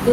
Que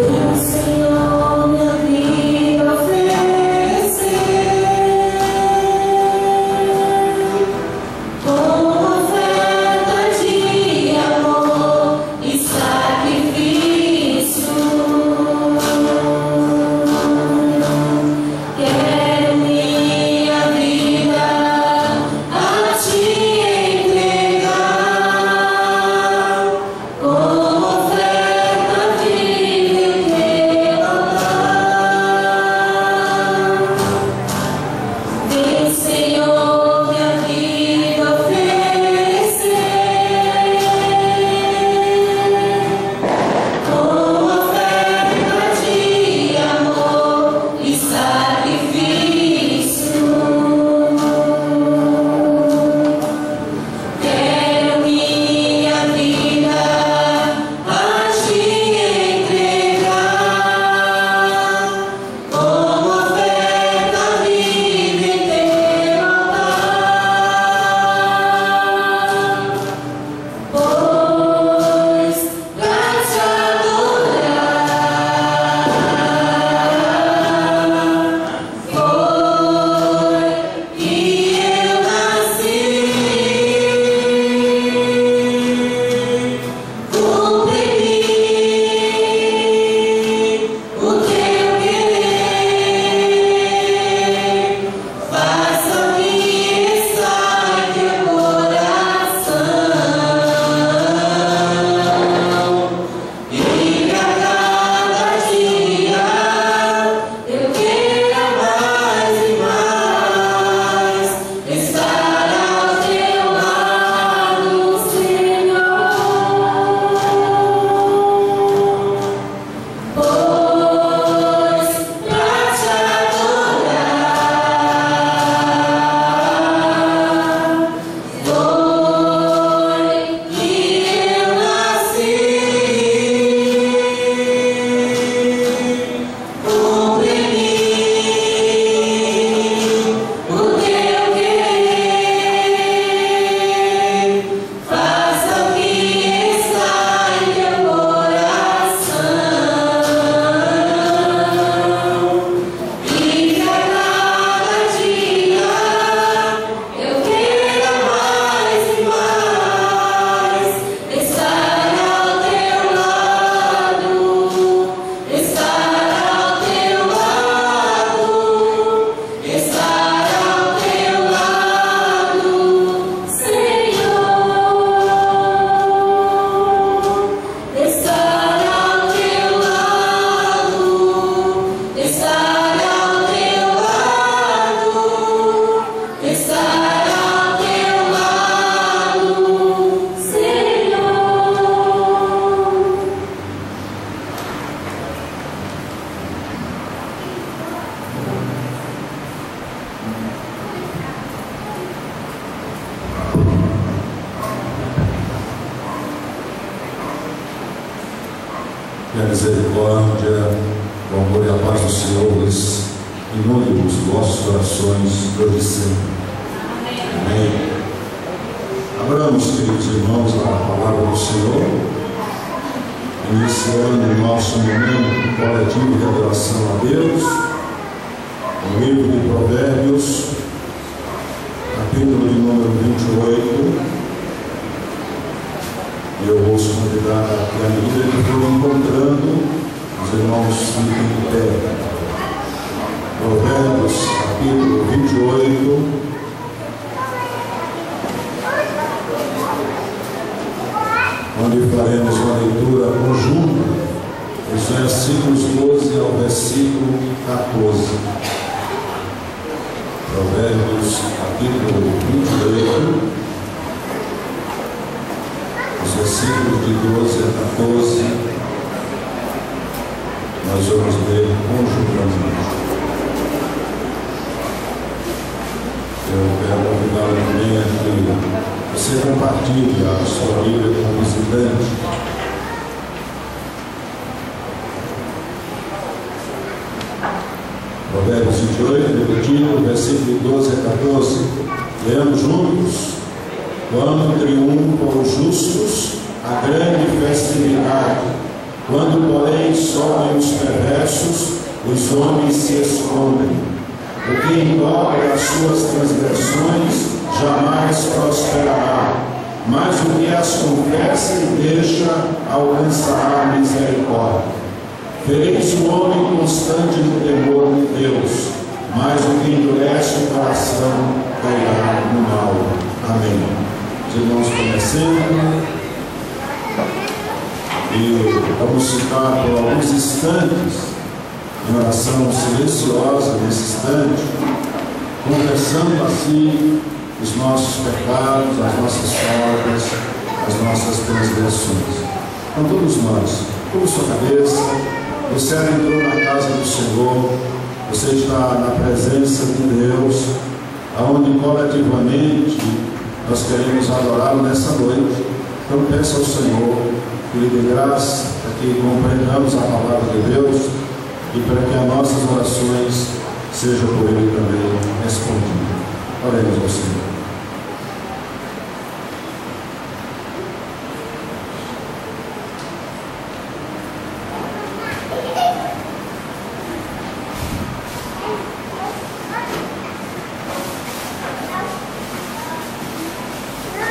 a misericórdia, o amor e a paz do Senhor inundem os nossos corações hoje e sempre. Amém. Abramos, queridos irmãos, a palavra do Senhor, iniciando o nosso momento coletivo de adoração a Deus, no livro de Provérbios, capítulo de número 28. Eu vou os convidar que, à medida que for encontrando, os irmãos fiquem em pé. Provérbios, capítulo 28. Onde faremos uma leitura conjunta dos versículos 12 ao versículo 14. Provérbios, capítulo 28. Os versículos de 12 a 14, nós vamos ler conjuntamente. Eu quero convidá-lo também a que você compartilhe a sua Bíblia com o visitante. Provérbios 28, repetido, versículo 12 a 14. Leamos juntos. Quando triunfam os justos, a grande festividade. Quando, porém, bem sobem os perversos, os homens se escondem. O que encobre as suas transgressões jamais prosperará, mas o que as confessa e deixa alcançará a misericórdia. Feliz o homem constante no temor de Deus, mas o que endurece o coração cairá no mal. Amém. Os irmãos conhecendo, e vamos ficar por alguns instantes em oração silenciosa nesse instante, confessando assim os nossos pecados, as nossas faltas, as nossas transgressões. Então todos nós, com sua cabeça, você entrou na casa do Senhor, você está na presença de Deus, aonde coletivamente nós queremos adorá-lo nessa noite. Então peça ao Senhor que lhe dê graça para que compreendamos a palavra de Deus e para que as nossas orações sejam por Ele também respondidas. Oremos ao Senhor.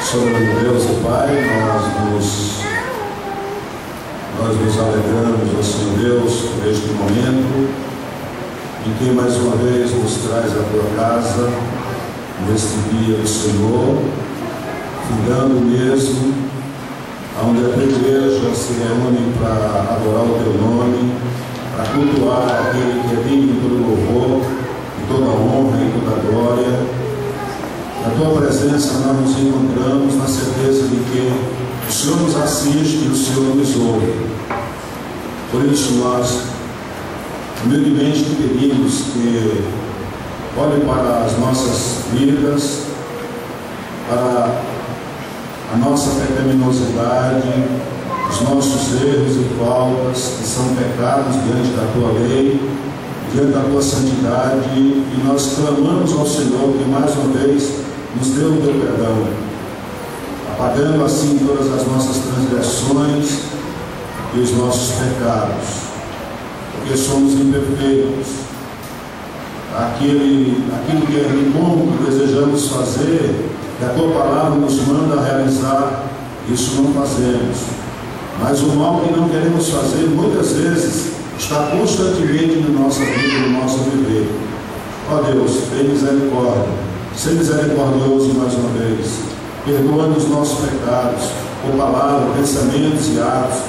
Soberano Deus e Pai, nós nos alegramos, ó Senhor Deus, por este momento em que mais uma vez nos traz a tua casa, neste dia do Senhor, findando mesmo, onde a tua igreja se reúne para adorar o teu nome, para cultuar aquele que é digno de todo louvor, de toda honra e toda glória. Na tua presença nós nos encontramos na certeza de que o Senhor nos assiste e o Senhor nos ouve. Por isso nós humildemente te pedimos que olhe para as nossas vidas, para a nossa pecaminosidade, os nossos erros e faltas, que são pecados diante da tua lei, diante da tua santidade, e nós clamamos ao Senhor que mais uma vez nos dê o teu perdão, apagando assim todas as nossas transgressões e os nossos pecados, porque somos imperfeitos. Aquilo que é bom que desejamos fazer, que a tua palavra nos manda realizar, isso não fazemos. Mas o mal que não queremos fazer, muitas vezes, está constantemente na nossa vida, no nosso viver. Ó Deus, tem misericórdia. Ser misericordioso mais uma vez, perdoando os nossos pecados, por palavra, pensamentos e atos,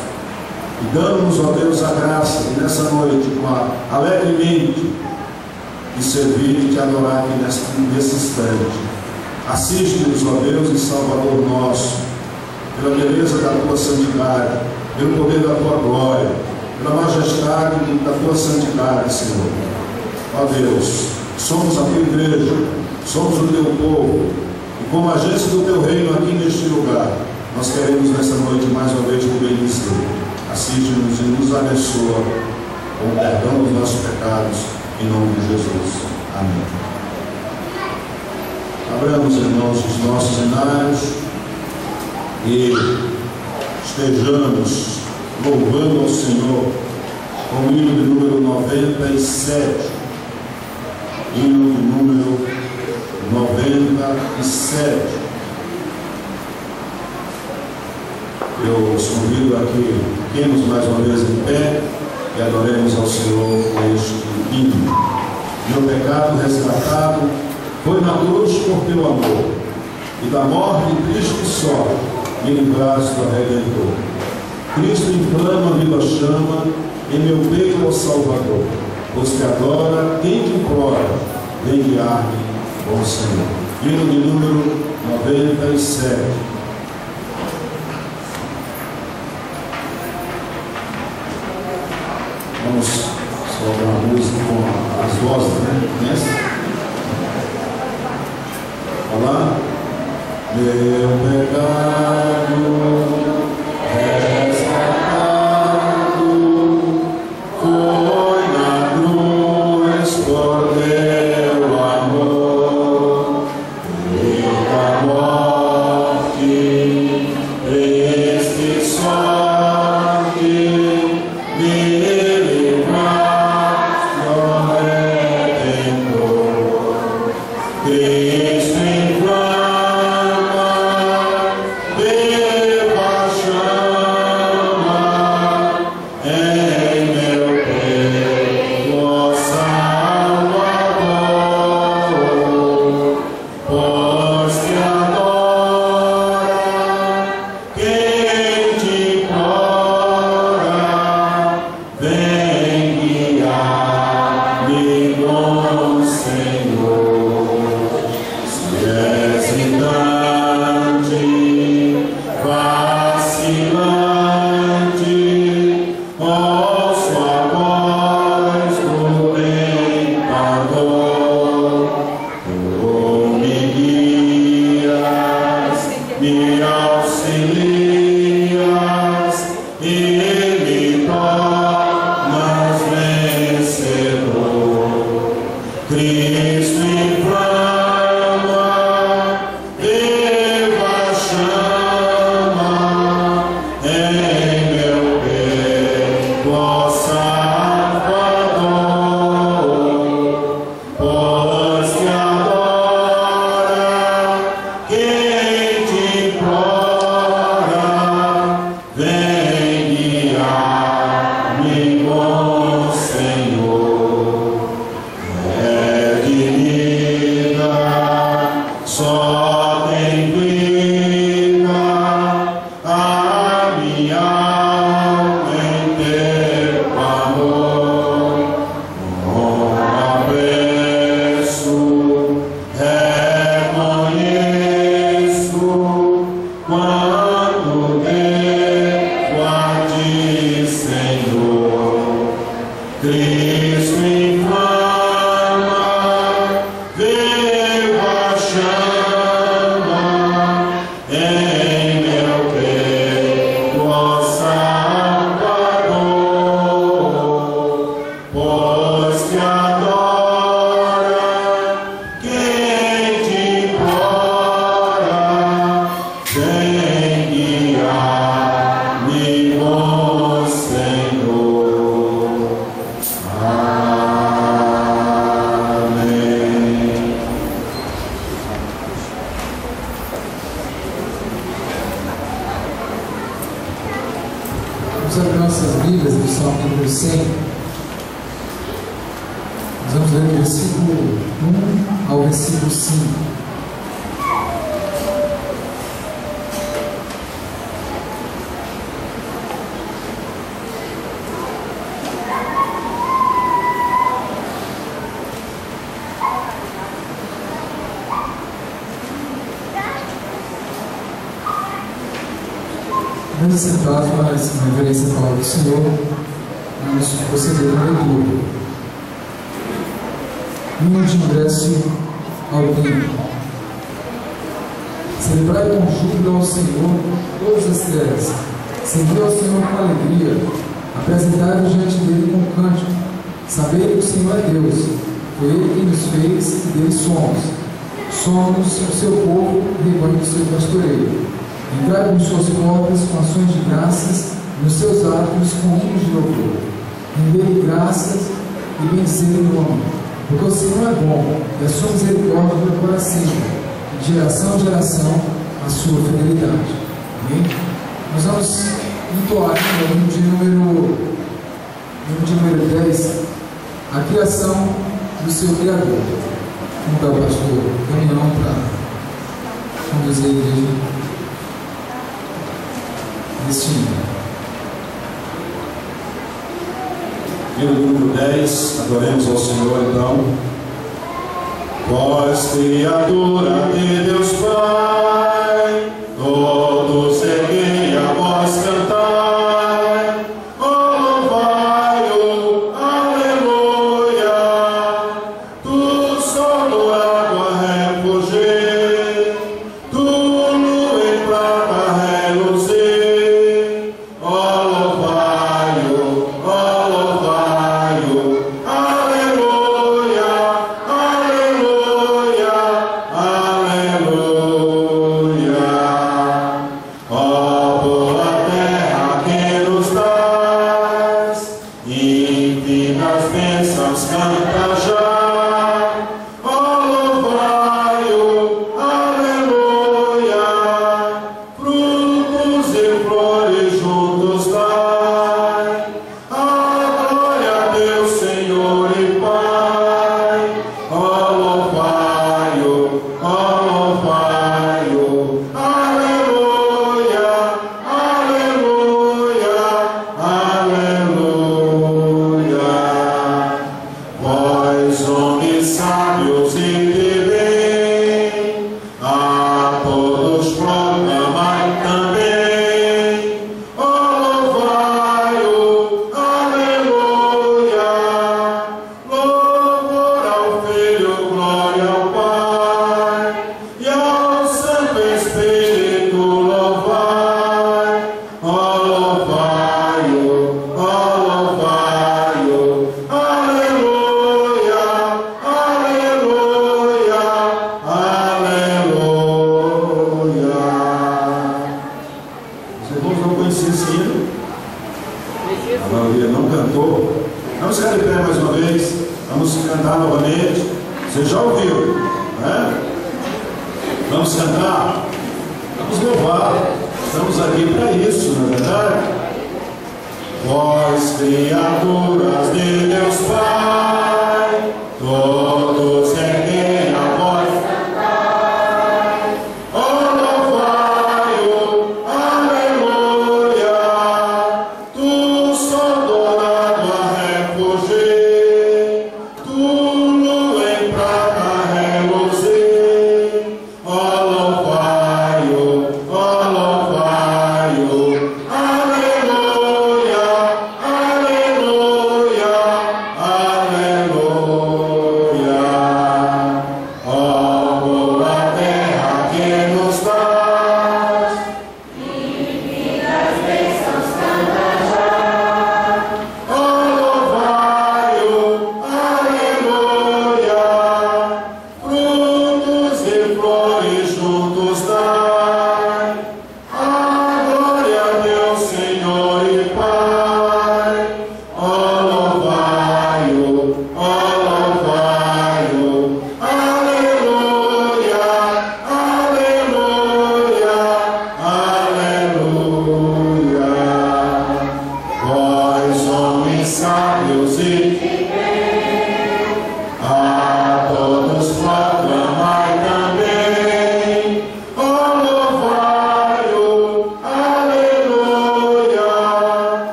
e dando-nos, ó Deus, a graça de nessa noite, alegremente, de servir e te adorar aqui nesse instante. Assiste-nos, ó Deus e Salvador nosso, pela beleza da tua santidade, pelo poder da tua glória, pela majestade da tua santidade, Senhor. Ó Deus, somos a tua igreja, somos o teu povo, e como agência do teu reino aqui neste lugar, nós queremos nessa noite mais uma vez te bendizer. Assiste-nos e nos abençoa com o perdão dos nossos pecados, em nome de Jesus. Amém. Abramos, irmãos, os nossos cenários e estejamos louvando ao Senhor com o hino de número 97. Hino de número 97. Eu os convido aqui, fiquemos mais uma vez em pé e adoremos ao Senhor com este hino. Meu pecado resgatado foi na cruz por teu amor, e da morte Cristo só me livraste do Redentor. Cristo inflama a viva chama em meu peito ao Salvador, pois que agora quem te implora, vem guiar-me, bom Senhor. Hino de número 97. Vamos soltar uma música com as vozes, né? Conhece? Olá. Meu pecado resgatado foi na cruz por teu amor, e da morte triste sorte me Vamos sentar, mas em reverência à palavra do Senhor, vamos proceder na leitura. Hino de ingresso ao templo. Celebrai com júbilo ao Senhor todas as terras. Servi ao Senhor com alegria. Apresentai-vos diante dele com cântico. Sabei que o Senhor é Deus. Foi Ele quem nos fez e dele somos. Somos o seu povo, rebanho do seu pastoreio. Entrai nos suas portas com ações de graças, nos seus átrios com hinos de louvor. Rendei-lhe graças e bendizei o nome, porque o Senhor é bom e a sua misericórdia dura para sempre, de geração em geração a sua fidelidade. Amém? Nós vamos entoar aqui no de número 10, a criação do seu Criador. Vamos dar o pastor caminhão para conduzir a igreja. Hino número 10, adoremos ao Senhor então. Voz criadora de Deus Pai, todos erguei a voz cantai, louvai-o, aleluia, tu solo água refugei, tu lua em prata reluzei. maioria não cantou. Vamos ficar de pé mais uma vez. Vamos cantar novamente. Você já ouviu, né? Vamos cantar. Vamos louvar. Estamos aqui para isso, não é verdade? Vós, criaturas de Deus Pai, todos erguem a voz.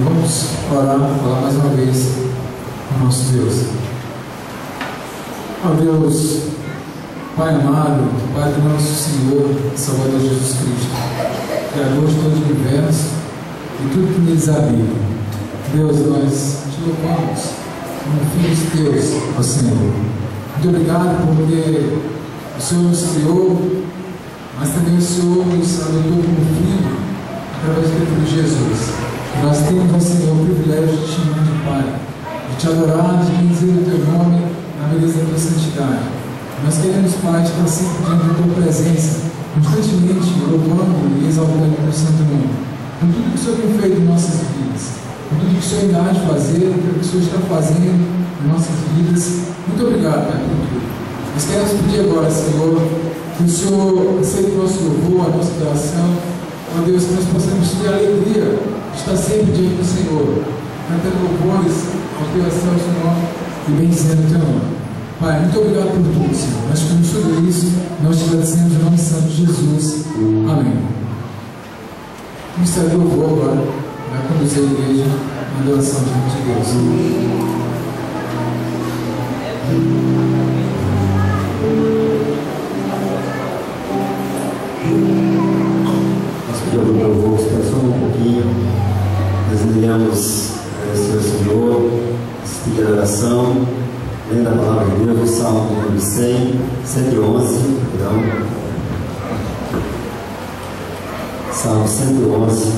Vamos falar mais uma vez com nosso Deus. Ó Deus, Pai amado, Pai do nosso Senhor, Salvador Jesus Cristo, Criador de todo o universo e tudo que neles habita. Deus, nós te louvamos como filhos teus, ó Senhor. Muito obrigado porque o Senhor nos criou, mas também o Senhor nos adotou como filho através do Filho Jesus. Nós temos, ó Senhor, o privilégio de te chamar de Pai, de te adorar, de bendizer o teu nome na beleza da tua santidade. Nós queremos, Pai, estar sempre diante da tua presença, constantemente louvando e exaltando o teu santo nome, com tudo que o Senhor tem feito em nossas vidas, com tudo que o Senhor ainda há de fazer, com tudo que o Senhor está fazendo em nossas vidas. Muito obrigado, Pai, por tudo. Nós queremos pedir agora, Senhor, que o Senhor aceite o nosso louvor, a nossa adoração. Ó Deus, que nós possamos ter a alegria de estar sempre diante do Senhor, cantando louvores ao teu excelso nome e bendizendo o teu nome. Pai, muito obrigado por tudo, Senhor. Nós pedimos tudo isso, nós te agradecemos em nome santo de Jesus. Amém. O ministério do louvor agora vai conduzir a igreja na adoração diante de Deus. Pelo louvor, só um pouquinho, nós iremos agradecer ao Senhor, pedir a oração, lendo a palavra de Deus, o Salmo número 111, perdão. Salmo 111,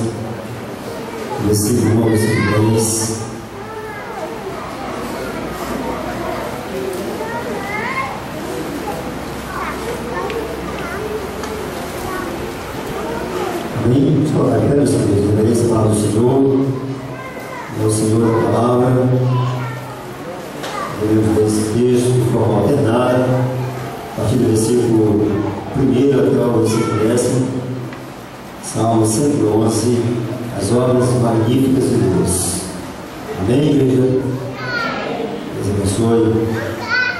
versículo 1 ao versículo 10. Amém? Agradeço a Deus, agradeço a palavra do Senhor, ao Senhor a palavra. Podemos ler esse texto de forma alternada, a partir do versículo 1 até o versículo 10, Salmo 111, as obras magníficas de Deus. Amém, igreja? Deus abençoe.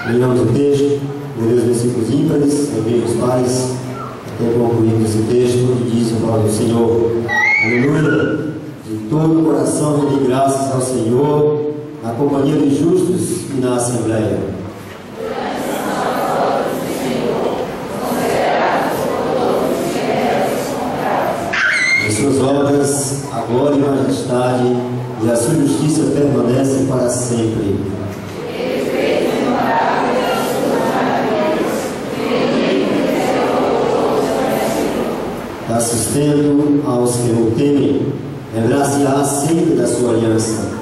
Leiamos o texto, leremos os versículos ímpares, também os pares, até concluirmos esse texto que diz a palavra do Senhor. Aleluia! De todo o coração rende graças ao Senhor, na companhia dos justos e na Assembleia. glória e majestade, e a sua justiça permanece para sempre. Dá sustento aos que o temem, lembrar-se-á sempre da sua aliança.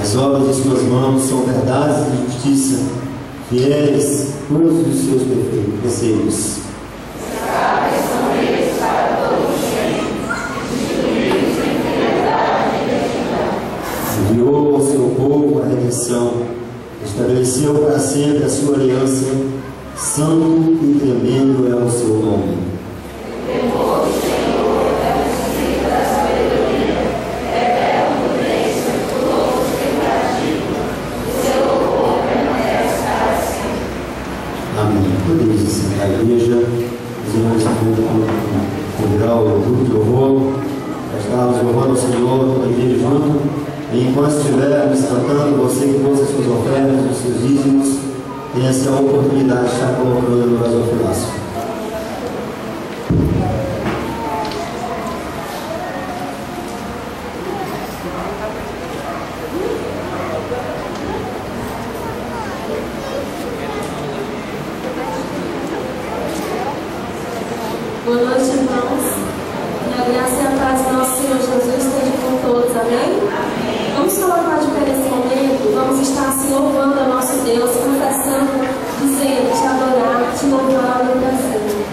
As obras de suas mãos são verdades e justiça, fiéis todos os seus preceitos. Enviou ao seu povo a redenção, estabeleceu para sempre a sua aliança, santo e tremendo é o seu nome. Podemos encerrar a igreja, os irmãos convidar o grupo de louvor, para estarmos louvando ao Senhor, toda a igreja junto, e enquanto estivermos cantando, você que trouxe as suas ofertas, os seus dízimos, tenha essa oportunidade de estar colocando no gasofilácio. Boa noite, irmãos. Que a graça e a paz do nosso Senhor Jesus esteja com todos, amém? Vamos colocar de pé nesse momento, vamos estar assim louvando a nosso Deus, confessando, dizendo, te adorar, te louvar no Brasil.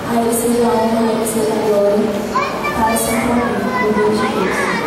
A Ele seja a honra, a Ele seja a glória, para sempre, no nome de Deus.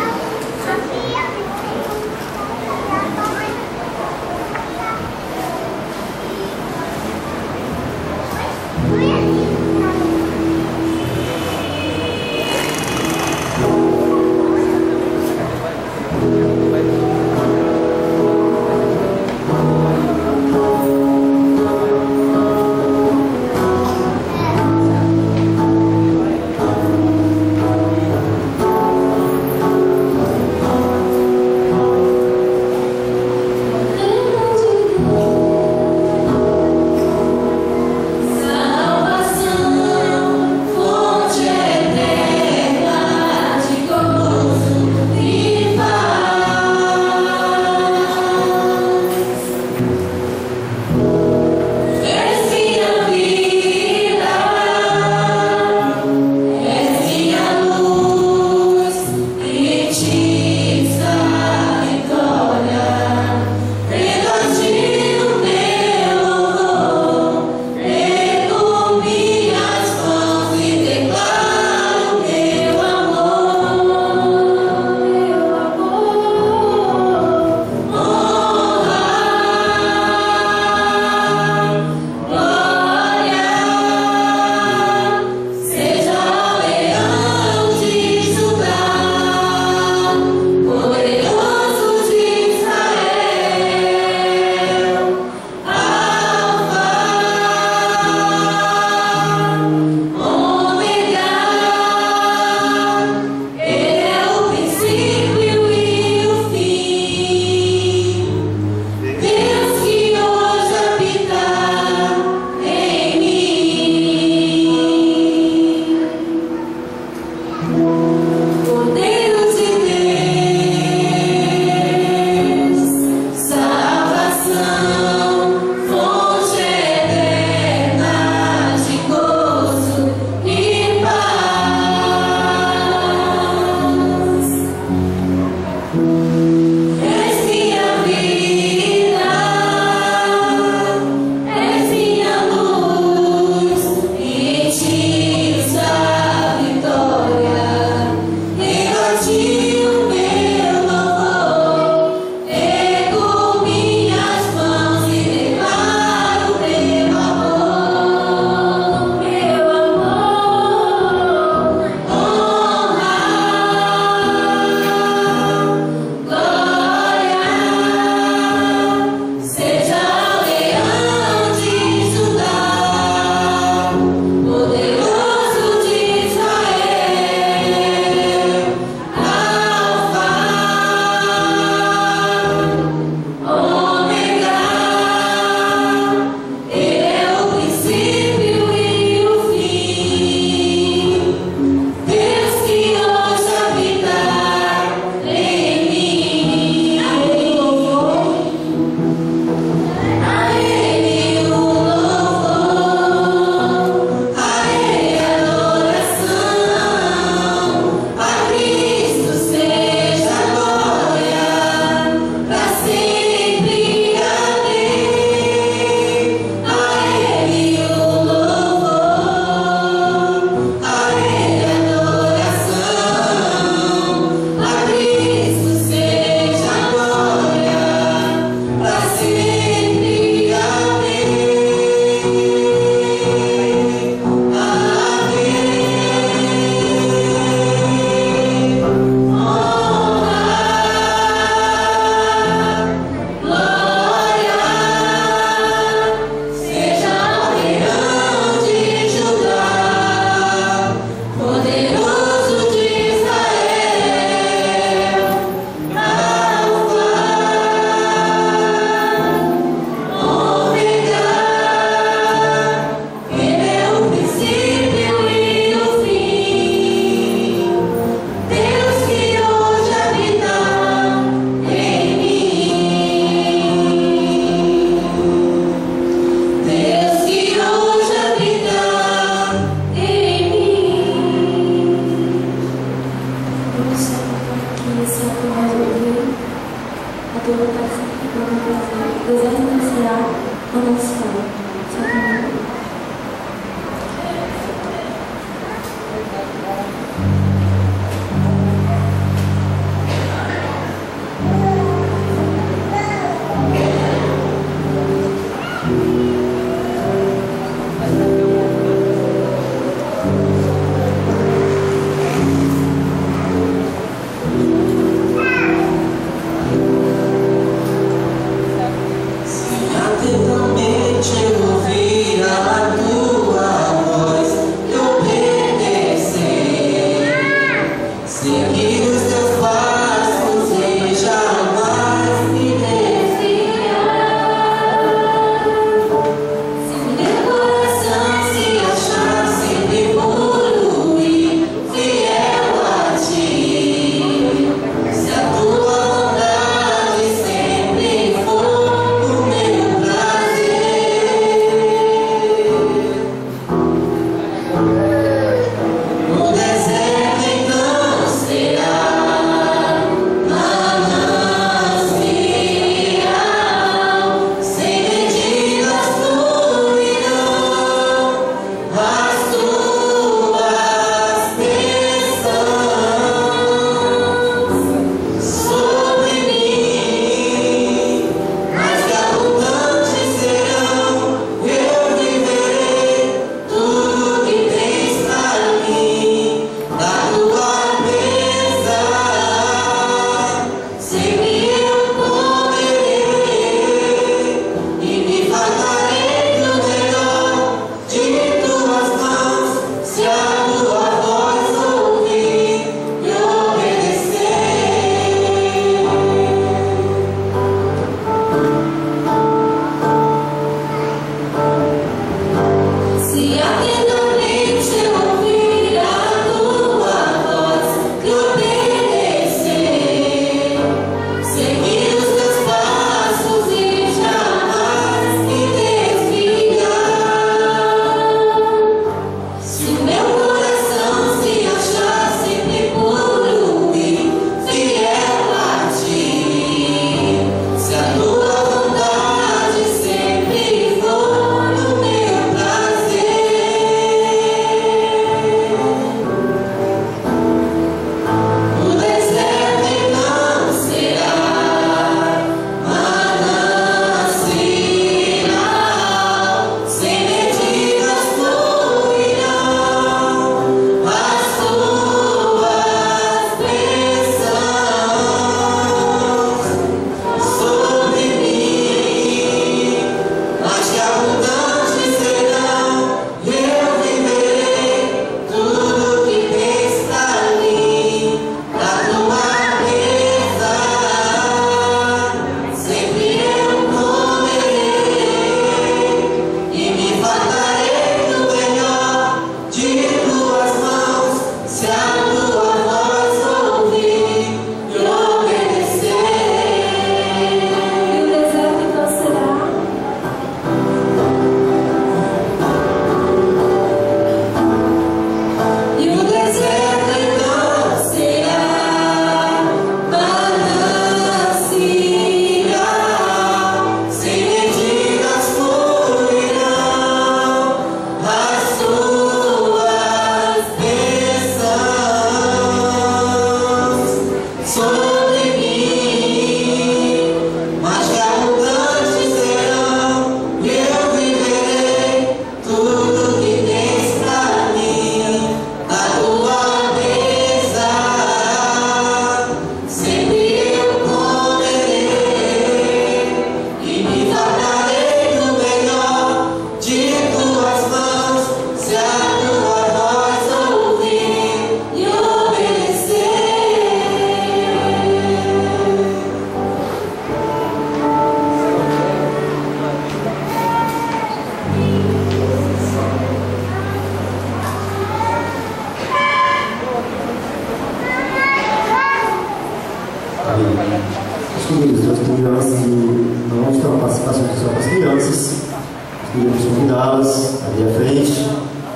convidá-las ali à frente.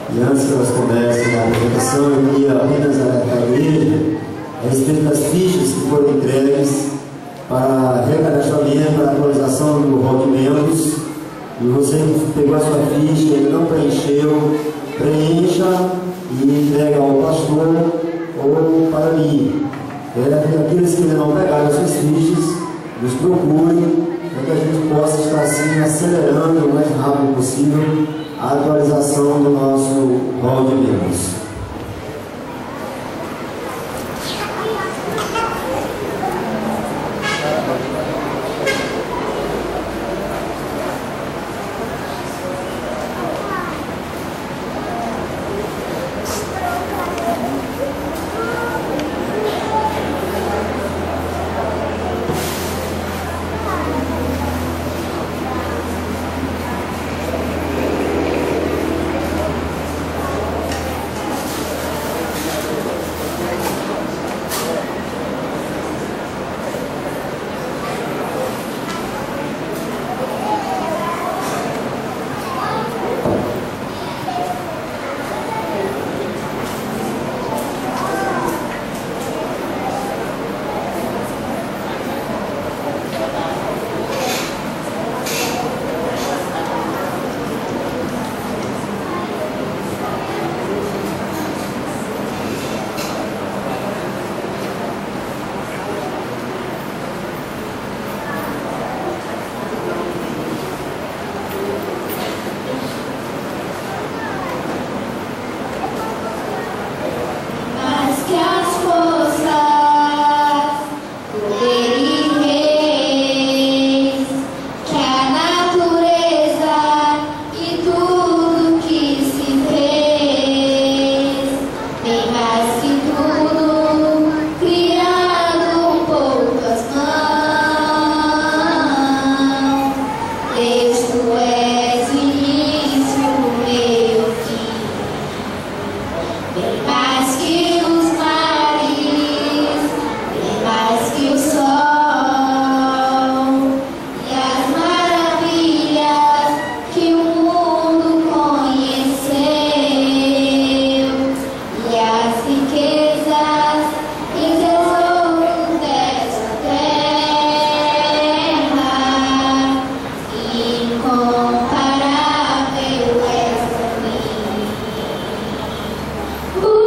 E antes que elas comecem a apresentação, eu queria apenas alertar a igreja a respeito das fichas que foram entregues para recadastramento, para atualização do rol de membros. E você que pegou a sua ficha e ainda não preencheu, preencha e entrega ao pastor ou para mim. Aqueles que ainda não pegaram as suas fichas, nos procurem para que a gente possa estar assim acelerando o mais rápido possível a atualização do nosso rol de membros. Ooh.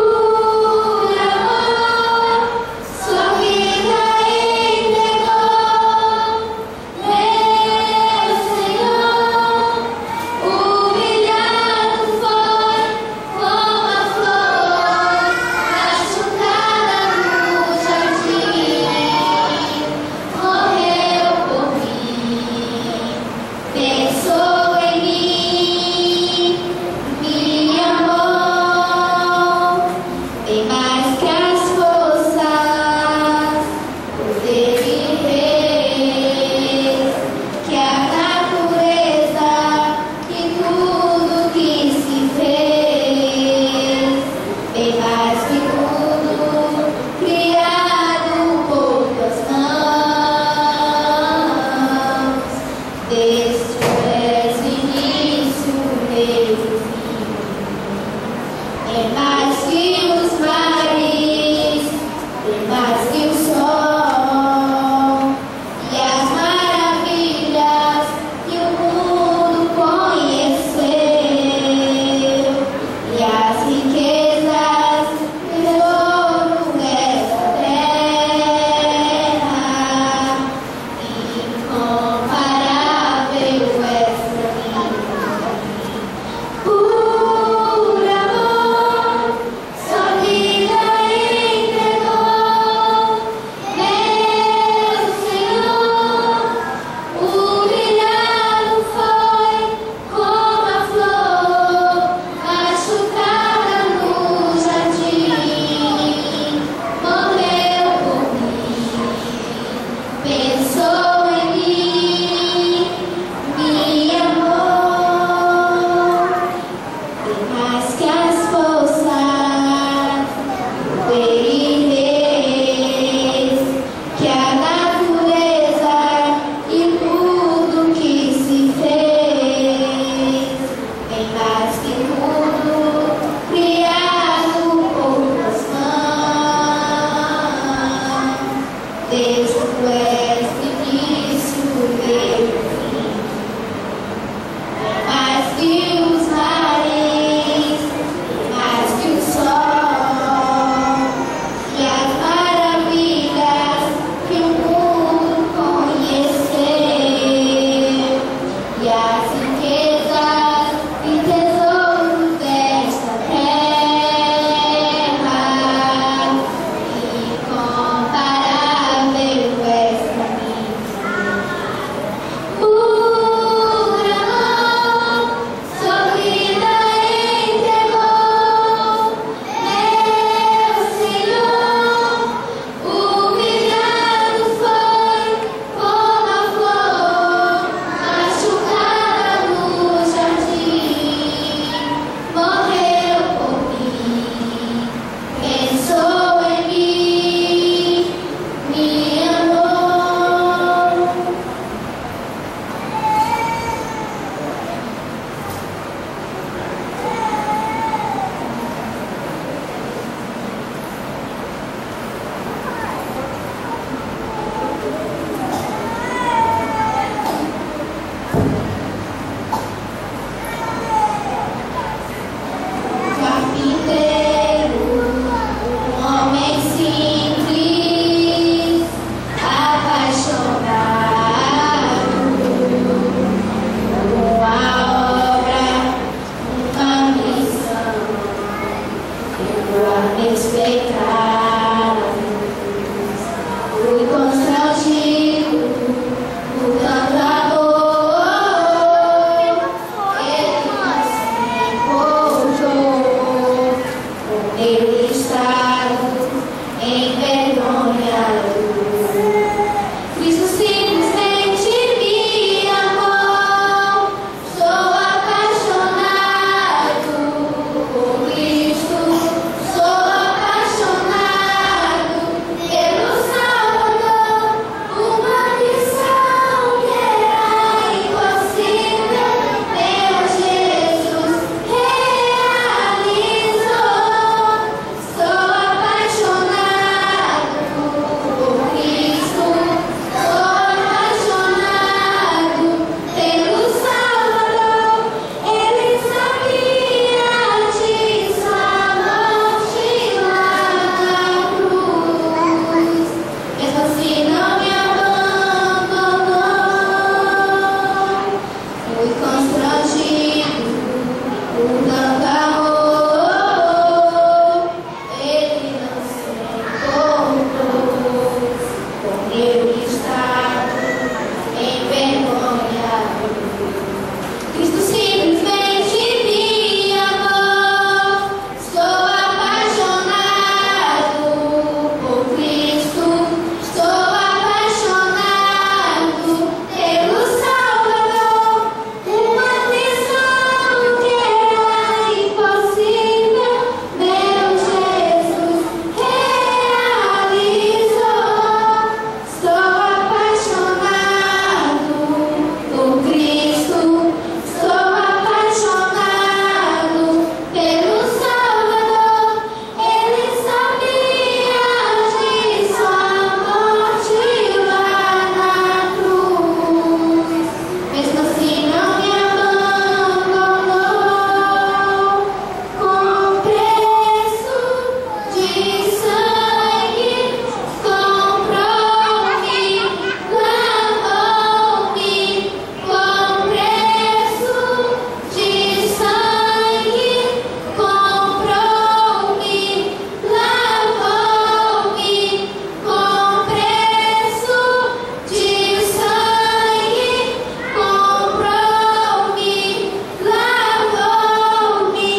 meus pecados. Fui constrangido por tanto amor, Ele não se importou com meu estado envergonhado. Cristo simplesmente me amou. Sou apaixonado por Cristo. Sou apaixonado pelo Salvador. Uma missão que era impossível, meu Jesus realizou. Sou apaixonado por Cristo. Sou apaixonado pelo Salvador. Ele sabia disso, a morte lá na cruz. Mesmo assim não me abandonou. Fui constrangido por tanto amor. Ele não se importou com meu estado envergonhado. Cristo simplesmente me amou. Sou apaixonado por Cristo. Sou apaixonado pelo Salvador. Uma missão que era impossível, meu Jesus realizou. Sou apaixonado por Cristo. Sou apaixonado pelo Salvador. Ele sabia disso, a morte lá na cruz. Mesmo assim não me abandonou. Com preço de sangue comprou-me, lavou-me. Com preço de sangue comprou-me, lavou-me. Com preço de sangue comprou-me, lavou-me.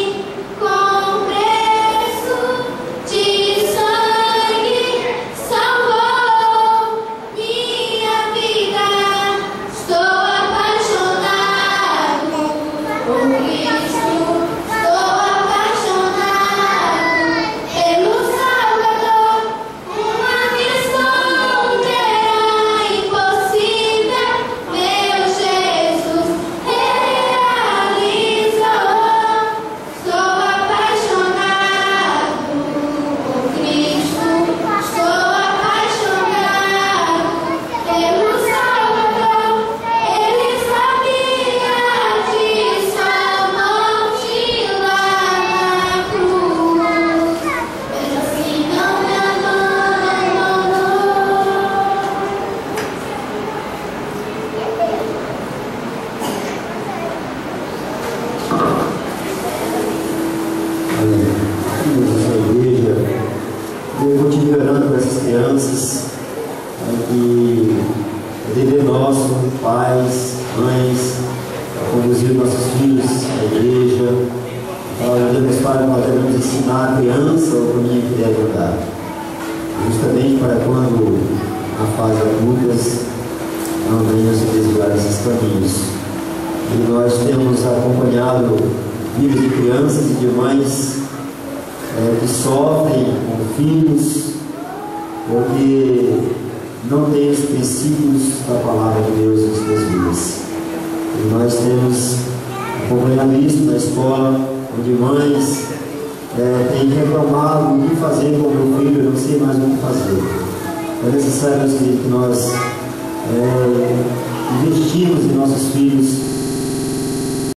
Com preço de sangue salvou minha vida. Estou apaixonado por Cristo. Estou apaixonado pelo Salvador. Uma missão que era impossível, meu Jesus realizou. Sou apaixonado por Cristo. Sou apaixonado pelo Salvador. Ele sabia disso, a morte lá na cruz. Mesmo assim não me abandonou. Nessa igreja, eu continuo orando para essas crianças, que é dever nosso, pais, mães, a conduzir nossos filhos à igreja. Deus Pai, nós devemos ensinar a criança o caminho que deve andar, justamente para quando a fase adultas não venha a se desviar desses caminhos. E nós temos acompanhado filhos de crianças e de mães que sofrem com filhos porque não têm os princípios da palavra de Deus em suas vidas. E nós temos acompanhado isso na escola, onde mães têm reclamado o que fazer com o meu filho, eu não sei mais o que fazer. É necessário que nós investimos em nossos filhos